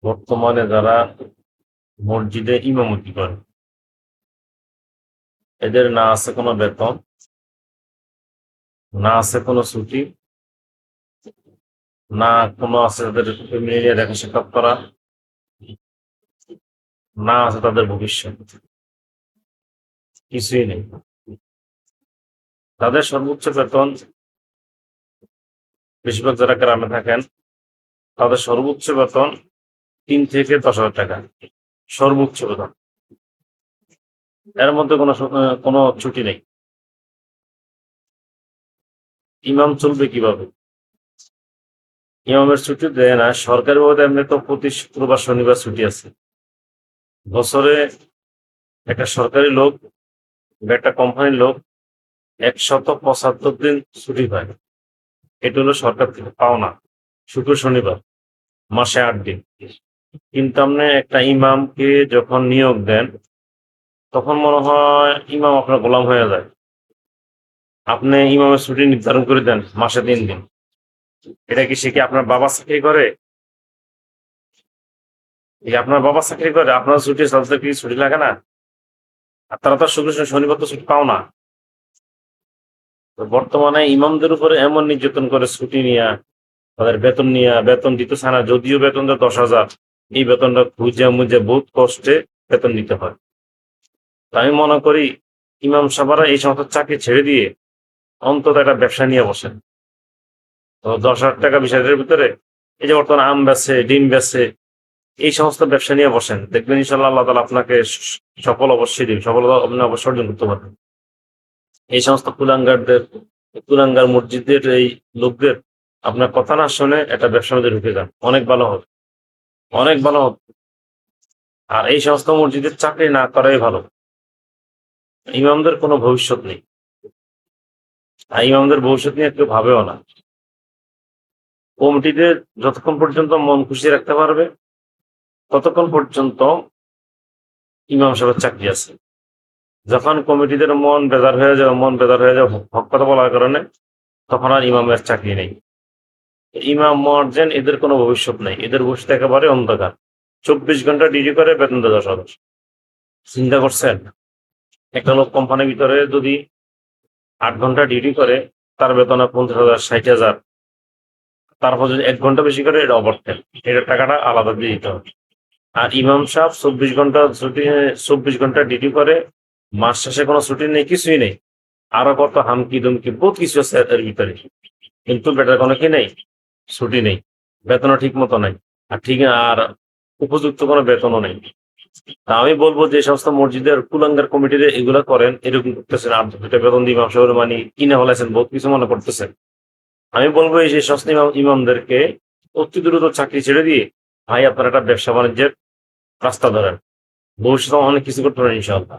বর্তমানে যারা মসজিদে ইমামতি করে, এদের না আছে কোনো বেতন, না আছে কোনো ছুটি, না কোনো আছে তাদের ফ্যামিলি নিয়ে দেখা সাক্ষাৎ করা, না আছে তাদের ভবিষ্যৎ, কিছুই নেই। তাদের সর্বোচ্চ বেতন, বেশিরভাগ যারা গ্রামে থাকেন, তাদের সর্বোচ্চ বেতন 3 থেকে 10,000 টাকা, সর্বোচ্চ বেতন। এর মধ্যে কোনো ছুটি নেই। ইমাম চলবে কিভাবে? ইমামের ছুটি দেয় না সরকারি ভাবে, এমনি তো প্রতি শুক্রবার শনিবার ছুটি আছে। বছরে একটা সরকারি লোক বা একটা কোম্পানির লোক 175 দিন ছুটি পায়। এটা হলো সরকার থেকে পাওনা, শুক্র শনিবার, মাসে 8 দিন। কিন্তু আপনি একটা ইমামকে যখন নিয়োগ দেন, তখন মনে হয় ইমাম আপনার গোলাম হয়ে যায়। আপনি ইমামের ছুটি নির্ধারণ করে দেন মাসে 3 দিন। এটা কি সে কি আপনার বাবা চাকরি করে? আপনার বাবা চাকরি করে, আপনার ছুটি তাদের কি ছুটি লাগে না? আর তারা তো শুক্র শনিবার তো ছুটি পাও না। তো বর্তমানে ইমামদের উপরে এমন নির্যাতন করে ছুটি নিয়ে, তাদের বেতন নিয়ে, বেতন দিতেছে না। যদিও বেতনটা 10,000, এই বেতনটা খুঁজে মুজে বহুত কষ্টে বেতন দিতে হয়। তো আমি মনে করি ইমাম সাহেবরা এই সমস্ত চাকরি ছেড়ে দিয়ে অন্তত একটা ব্যবসা নিয়ে বসেন। তো 10,000 টাকা 20,000-এর ভিতরে এই যে বর্তমানে আম বেচে, ডিম বেচে, এই সমস্ত ব্যবসা নিয়ে বসেন, দেখবেন ইনশাল্লাহ আল্লাহ তাআলা আপনাকে সফল অবশ্যই দিবেন, সফলতা আপনি অবশ্যই অর্জন করতে পারবেন। এই সমস্ত কুলাঙ্গার মসজিদের এই লোকদের আপনার কথা না শুনে একটা ব্যবসার মধ্যে ঢুকে যান, অনেক ভালো হবে, অনেক ভালো হবে। আর এই সমস্ত মসজিদের চাকরি না করাই ভালো। ইমামদের কোনো ভবিষ্যৎ নেই, আর ইমামদের ভবিষ্যৎ নিয়ে কেউ ভাবেও না। কমিটিদের যতক্ষণ পর্যন্ত মন খুশি রাখতে পারবে, ততক্ষণ পর্যন্ত ইমাম সাহেবের চাকরি আছে। যখন কমিটিদের মন বেজার হয়ে যাবে হক কথা বলার কারণে, তখন আর ইমামের চাকরি নেই। ইমাম মর্জেন এদের কোনো ভবিষ্যৎ নেই, এদের ভবিষ্যৎ একেবারে অন্ধকার। 24 ঘন্টা ডিউটি করে, বেতন দেয় 10,000। চিন্তা করছেন? একটা লোক কোম্পানির ভিতরে যদি 8 ঘন্টা ডিউটি করে, তার বেতন 50,000, 60,000। তারপর যদি 1 ঘন্টা বেশি করে, এটা ওভারটাইম, এটার টাকাটা আলাদা দিয়ে দিতে হবে। আর ইমাম সাহেব 24 ঘন্টা ছুটি, 24 ঘন্টা ডিউটি করে, মাস শেষে কোনো ছুটি নেই, কিছুই নেই। আরো কত হামকি দুমকি বহুত কিছু আছে এর ভিতরে, কিন্তু বেটার কোনো কি নেই, ছুটি নেই, বেতনও ঠিক মতো নাই। আর উপযুক্ত কোনো বেতনও নেই। তা আমি বলবো যে সমস্ত মসজিদের কুলাঙ্গার কমিটিতে এগুলা করেন, এরকম করতেছেন, আর দুটা বেতন দিয়ে ইমাম সাহেবের মানে কিনে হলাইছেন, বহুত কিছু মনে করতেছেন। আমি বলবো এই যে সমস্ত ইমামদেরকে অতি দ্রুত চাকরি ছেড়ে দিয়ে ভাই আপনার একটা ব্যবসা বাণিজ্যের রাস্তা ধরেন, ভবিষ্যতে অনেক কিছু করতে পারেন ইনশাআল্লাহ।